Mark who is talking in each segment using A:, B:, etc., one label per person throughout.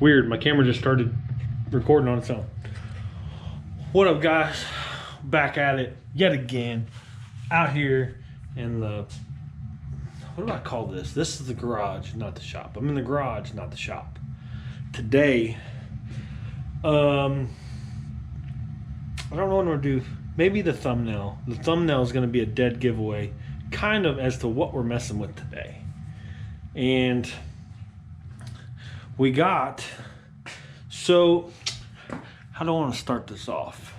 A: Weird, my camera just started recording on its own. What up, guys? Back at it yet again. Out here in the, what do I call this? This is the garage, not the shop. I'm in the garage, not the shop. Today, I don't know what I'm gonna do. Maybe the thumbnail. The thumbnail is gonna be a dead giveaway, kind of as to what we're messing with today. And we got, so how do I want to start this off?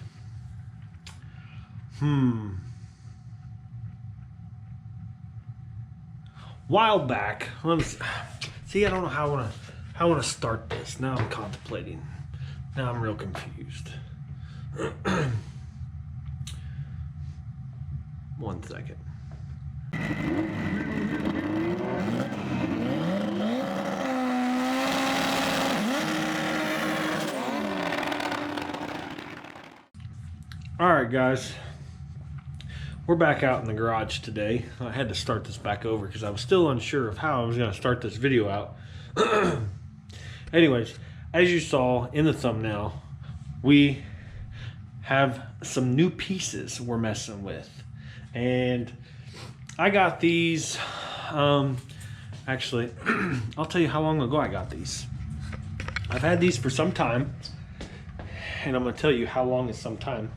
A: While back, see, I don't know how I want to start this. Now I'm contemplating. Now I'm real confused. 1 second. All right, guys, we're back out in the garage today. I had to start this back over because I was still unsure of how I was going to start this video out. Anyways, as you saw in the thumbnail, we have some new pieces we're messing with. And I got these, actually, I'll tell you how long ago I got these. I've had these for some time, and I'm going to tell you how long is some time.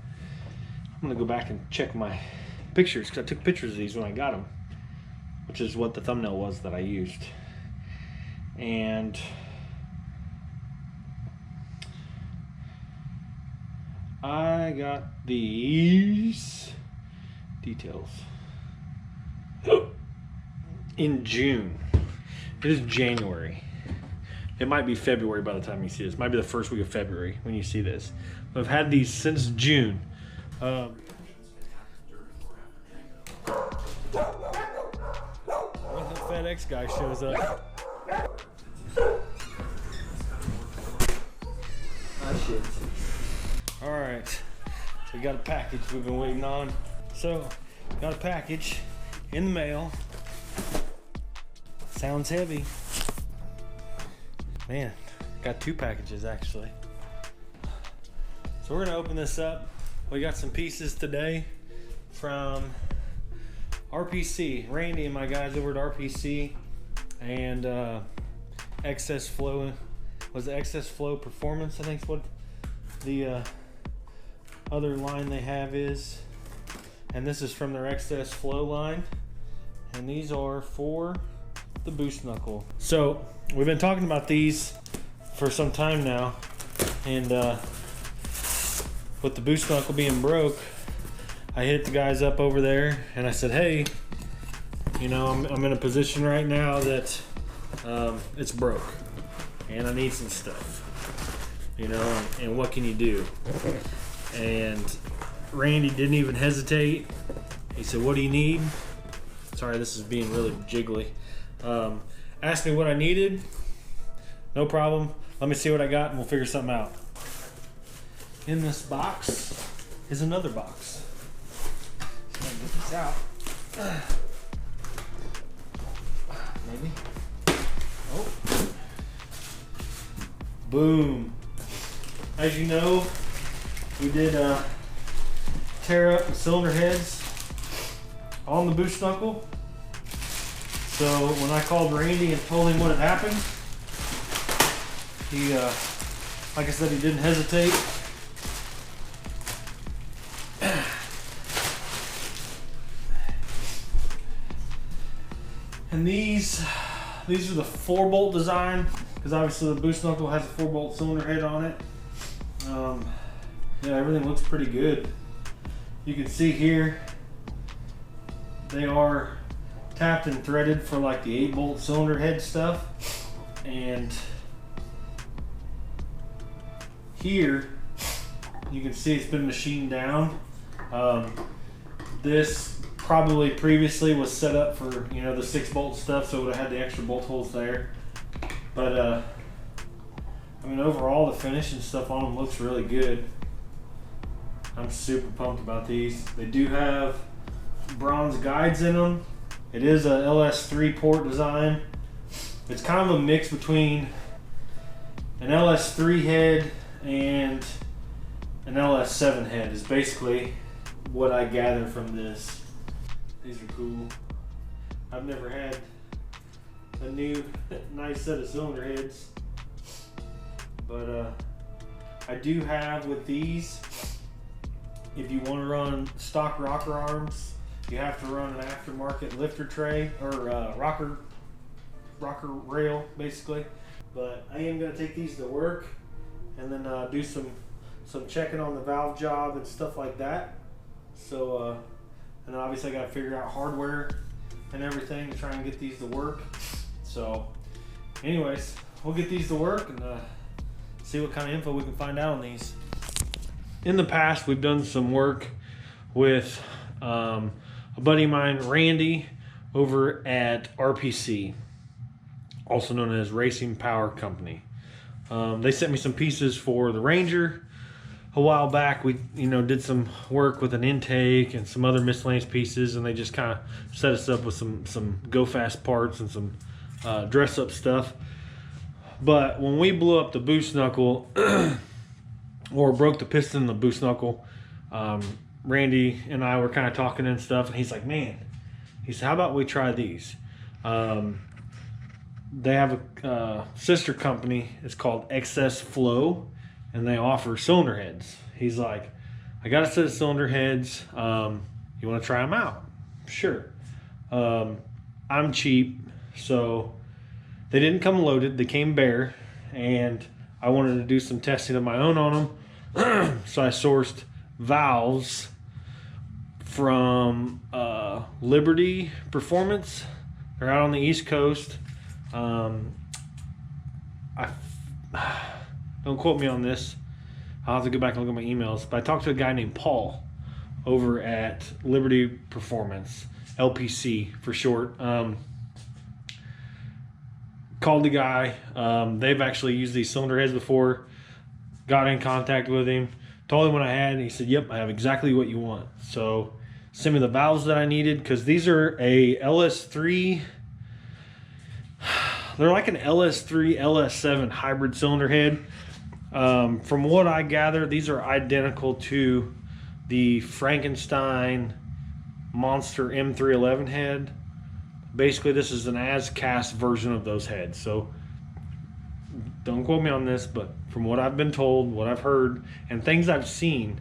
A: I'm gonna go back and check my pictures because I took pictures of these when I got them, which is what the thumbnail was that I used. And I got these details in June. It is January. It might be February by the time you see this. It might be the first week of February when you see this. But I've had these since June. When the FedEx guy shows up. Ah, shit. Alright, so we got a package we've been waiting on. So, got a package in the mail. Sounds heavy. Man, got 2 packages actually. So we're gonna open this up. We got some pieces today from RPC. Randy and my guys over at RPC and Excess Flow. Was it Excess Flow Performance? I think is what the other line they have is. And this is from their Excess Flow line. And these are for the boost knuckle. So we've been talking about these for some time now. And with the boost knuckle being broke, I hit the guys up over there and I said, hey, you know, I'm in a position right now that it's broke and I need some stuff, you know, and what can you do? And Randy didn't even hesitate. He said, what do you need? Sorry, this is being really jiggly. Asked me what I needed. No problem. Let me see what I got and we'll figure something out. In this box is another box. So I'm gonna get this out. Maybe. Oh. Boom. As you know, we did tear up the cylinder heads on the boost knuckle. So when I called Randy and told him what had happened, he, like I said, he didn't hesitate. And these are the 4-bolt design, because obviously the boost knuckle has a 4-bolt cylinder head on it. Yeah, everything looks pretty good. You can see here they are tapped and threaded for like the 8-bolt cylinder head stuff. And here you can see it's been machined down. This probably previously was set up for, you know, the 6-bolt stuff, so it would have had the extra bolt holes there. But I mean, overall the finish and stuff on them looks really good. I'm super pumped about these. They do have bronze guides in them. It is a LS3 port design. It's kind of a mix between an LS3 head and an LS7 head is basically what I gather from this. These are cool. I've never had a new nice set of cylinder heads, but I do have with these, if you want to run stock rocker arms, you have to run an aftermarket lifter tray or rocker rail basically. But I am going to take these to work and then do some checking on the valve job and stuff like that. So and obviously I got to figure out hardware and everything to try and get these to work. So anyways, we'll get these to work and see what kind of info we can find out on these. In the past, we've done some work with a buddy of mine, Randy, over at RPC, also known as Racing Power Company. They sent me some pieces for the Ranger a while back. We did some work with an intake and some other miscellaneous pieces, and they just kind of set us up with some go fast parts and some dress up stuff. But when we blew up the boost knuckle or broke the piston in the boost knuckle, Randy and I were kind of talking and stuff, and he's like, man, he said, how about we try these? They have a sister company, it's called Excess Flow, and they offer cylinder heads. He's like, I got a set of cylinder heads, you want to try them out? Sure. I'm cheap, so they didn't come loaded, they came bare, and I wanted to do some testing of my own on them. So I sourced valves from Liberty Performance. They're out on the East Coast. Don't quote me on this. I'll have to go back and look at my emails. But I talked to a guy named Paul over at Liberty Performance, LPC for short. Called the guy. They've actually used these cylinder heads before. Got in contact with him. Told him what I had, and he said, yep, I have exactly what you want. So send me the valves that I needed, because these are a LS3. They're like an LS3, LS7 hybrid cylinder head. From what I gather, these are identical to the Frankenstein Monster M311 head. Basically, this is an as-cast version of those heads. So don't quote me on this, but from what I've been told, what I've heard, and things I've seen,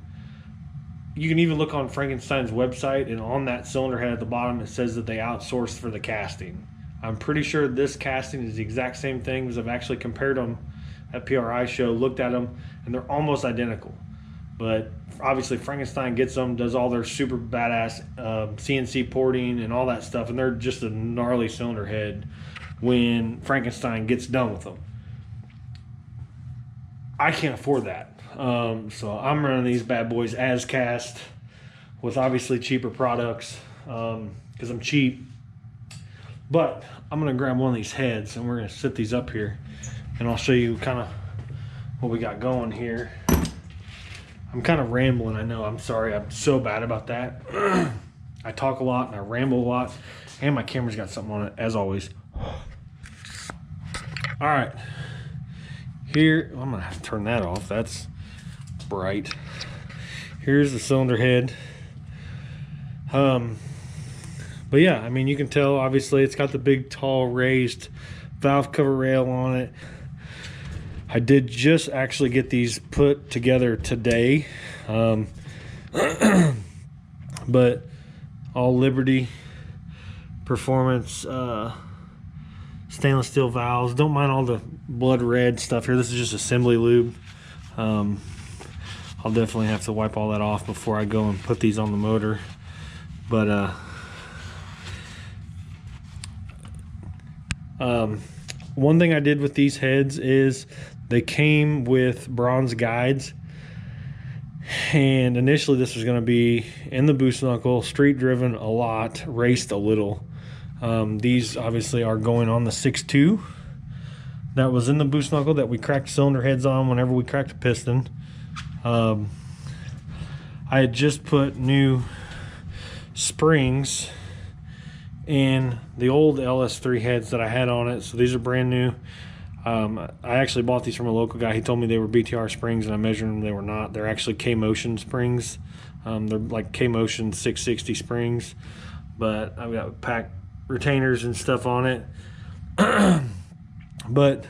A: you can even look on Frankenstein's website, and on that cylinder head at the bottom, it says that they outsourced for the casting. I'm pretty sure this casting is the exact same thing, because I've actually compared them at PRI show, looked at them, and they're almost identical. But obviously Frankenstein gets them, does all their super badass CNC porting and all that stuff, and they're just a gnarly cylinder head when Frankenstein gets done with them. I can't afford that. So I'm running these bad boys as cast with obviously cheaper products because I'm cheap. But I'm going to grab one of these heads and we're going to sit these up here, and I'll show you kind of what we got going here. I'm kind of rambling, I know. I'm sorry. I'm so bad about that. I talk a lot and I ramble a lot, and my camera's got something on it, as always. All right. Here, I'm going to have to turn that off. That's bright. Here's the cylinder head. But yeah, I mean, you can tell, obviously, it's got the big, tall, raised valve cover rail on it. I did just actually get these put together today. But all Liberty Performance stainless steel valves. Don't mind all the blood red stuff here. This is just assembly lube. I'll definitely have to wipe all that off before I go and put these on the motor. But one thing I did with these heads is they came with bronze guides, and initially this was going to be in the boost knuckle, street driven a lot, raced a little. These obviously are going on the 6.2 that was in the boost knuckle that we cracked cylinder heads on whenever we cracked a piston. I had just put new springs in the old LS3 heads that I had on it, so these are brand new. I actually bought these from a local guy. He told me they were BTR springs, and I measured them. They were not. They're actually K-Motion springs. They're like K-Motion 660 springs, but I've got pack retainers and stuff on it. But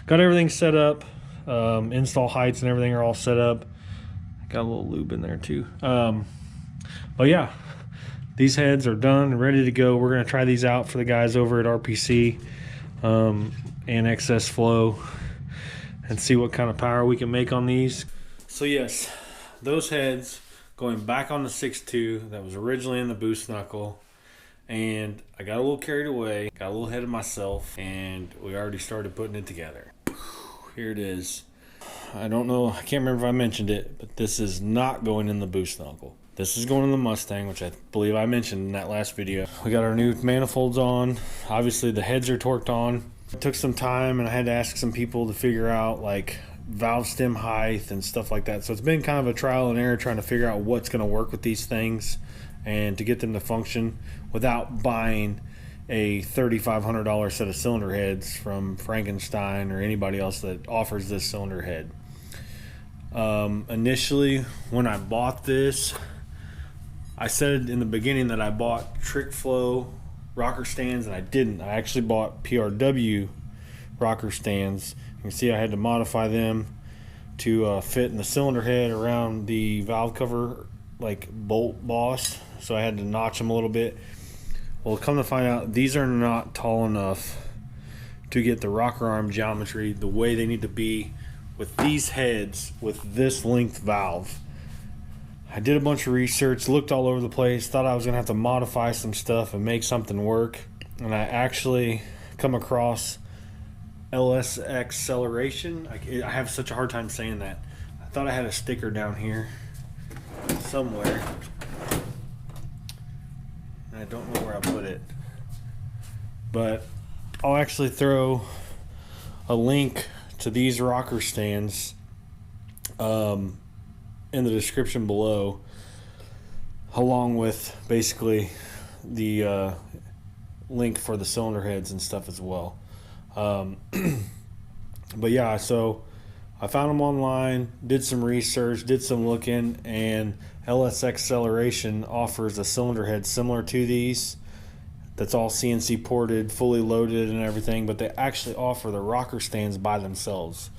A: got everything set up. Install heights and everything are all set up. Got a little lube in there too. But yeah, these heads are done and ready to go. We're going to try these out for the guys over at RPC and XS Flow and see what kind of power we can make on these. So yes, those heads going back on the 6.2 that was originally in the boost knuckle, and I got a little carried away, got a little ahead of myself, and we already started putting it together. Here it is. I don't know, I can't remember if I mentioned it, but this is not going in the boost knuckle. This is going in the Mustang, which I believe I mentioned in that last video. We got our new manifolds on. Obviously the heads are torqued on. It took some time, and I had to ask some people to figure out like valve stem height and stuff like that. So it's been kind of a trial and error trying to figure out what's going to work with these things and to get them to function without buying a $3,500 set of cylinder heads from Frankenstein or anybody else that offers this cylinder head. Initially, when I bought this, I said in the beginning that I bought trick flow rocker stands, and I didn't. I actually bought PRW rocker stands. You can see I had to modify them to fit in the cylinder head around the valve cover like bolt boss, so I had to notch them a little bit. Well, come to find out, these are not tall enough to get the rocker arm geometry the way they need to be with these heads with this length valve. I did a bunch of research, looked all over the place, thought I was gonna have to modify some stuff and make something work, and I actually come across LSXceleration. I have such a hard time saying that. I thought I had a sticker down here somewhere. I don't know where I put it, but I'll actually throw a link to these rocker stands in the description below, along with basically the link for the cylinder heads and stuff as well. But yeah, so I found them online, did some research, did some looking, and LSXceleration offers a cylinder head similar to these that's all CNC ported, fully loaded and everything, but they actually offer the rocker stands by themselves.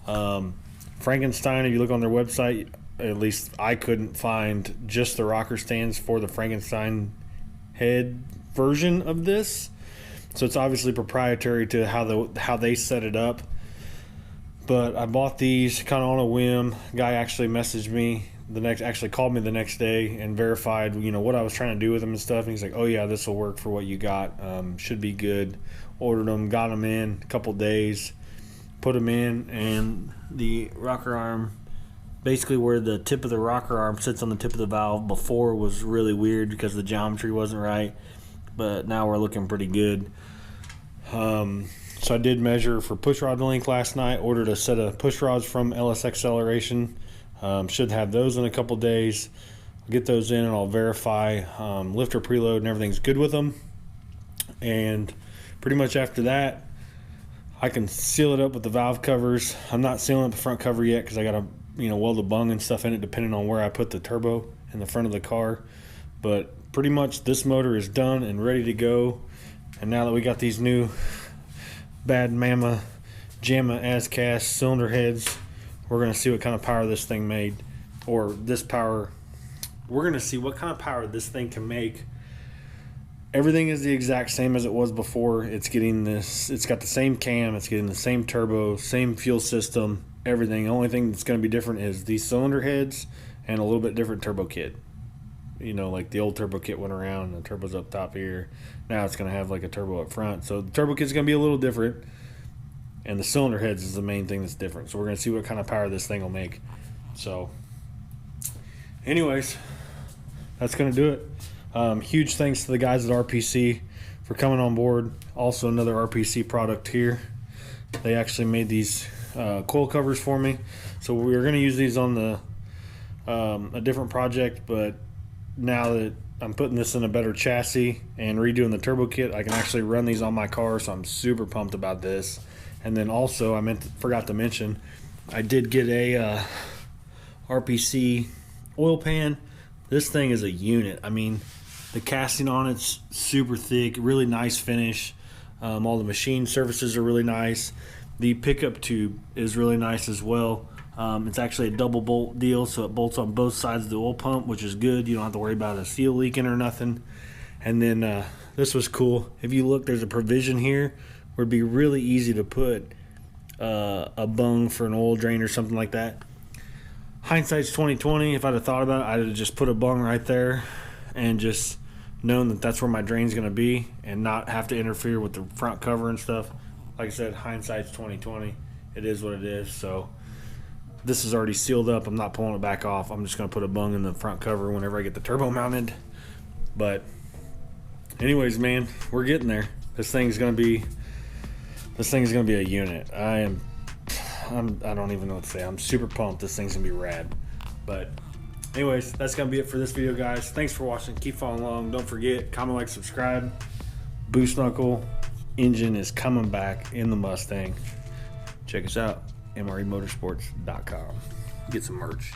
A: Frankenstein, if you look on their website, at least I couldn't find just the rocker stands for the Frankenstein head version of this, so it's obviously proprietary to how they set it up. But I bought these kind of on a whim. Guy actually messaged me called me the next day and verified, what I was trying to do with them and stuff. And he's like, "Oh yeah, this will work for what you got. Should be good." Ordered them, got them in a couple days, put them in, and the rocker arm, basically where the tip of the rocker arm sits on the tip of the valve before, was really weird because the geometry wasn't right. But now we're looking pretty good. So I did measure for push rod length last night, ordered a set of push rods from LSXceleration. Should have those in a couple days. I'll get those in and I'll verify lifter preload and everything's good with them. And pretty much after that, I can seal it up with the valve covers. I'm not sealing up the front cover yet because I got to weld the bung and stuff in it depending on where I put the turbo in the front of the car. But pretty much this motor is done and ready to go. And now that we got these new Bad Mama JAMA as cast cylinder heads, we're going to see what kind of power this thing made, or this power. We're going to see what kind of power this thing can make. Everything is the exact same as it was before. It's getting this, it's got the same cam, it's getting the same turbo, same fuel system, everything. The only thing that's going to be different is these cylinder heads and a little bit different turbo kit. Like the old turbo kit went around and the turbo's up top here. Now it's going to have like a turbo up front. So the turbo kit's going to be a little different. And the cylinder heads is the main thing that's different. So we're going to see what kind of power this thing will make. So anyways, that's going to do it. Huge thanks to the guys at RPC for coming on board. Also another RPC product here. They actually made these coil covers for me. So we were going to use these on the a different project, but now that I'm putting this in a better chassis and redoing the turbo kit, I can actually run these on my car, so I'm super pumped about this. And then also, forgot to mention, I did get a RPC oil pan. This thing is a unit. I mean, the casting on it's super thick, really nice finish. All the machine surfaces are really nice. The pickup tube is really nice as well. It's actually a double bolt deal, so it bolts on both sides of the oil pump, which is good. You don't have to worry about a seal leaking or nothing. And then this was cool. If you look, there's a provision here where it'd be really easy to put a bung for an oil drain or something like that. Hindsight's 2020. If I'd have thought about it, I'd have just put a bung right there and just known that that's where my drain's going to be and not have to interfere with the front cover and stuff. Like I said, hindsight's 2020. It is what it is. So this is already sealed up. I'm not pulling it back off. I'm just going to put a bung in the front cover whenever I get the turbo mounted. But anyways, man, we're getting there. This thing's going to be a unit. I don't even know what to say. I'm super pumped. This thing's going to be rad. But anyways, that's going to be it for this video, guys. Thanks for watching. Keep following along. Don't forget, comment, like, subscribe. Boost knuckle engine is coming back in the Mustang. Check us out, mremotorsports.com. Get some merch.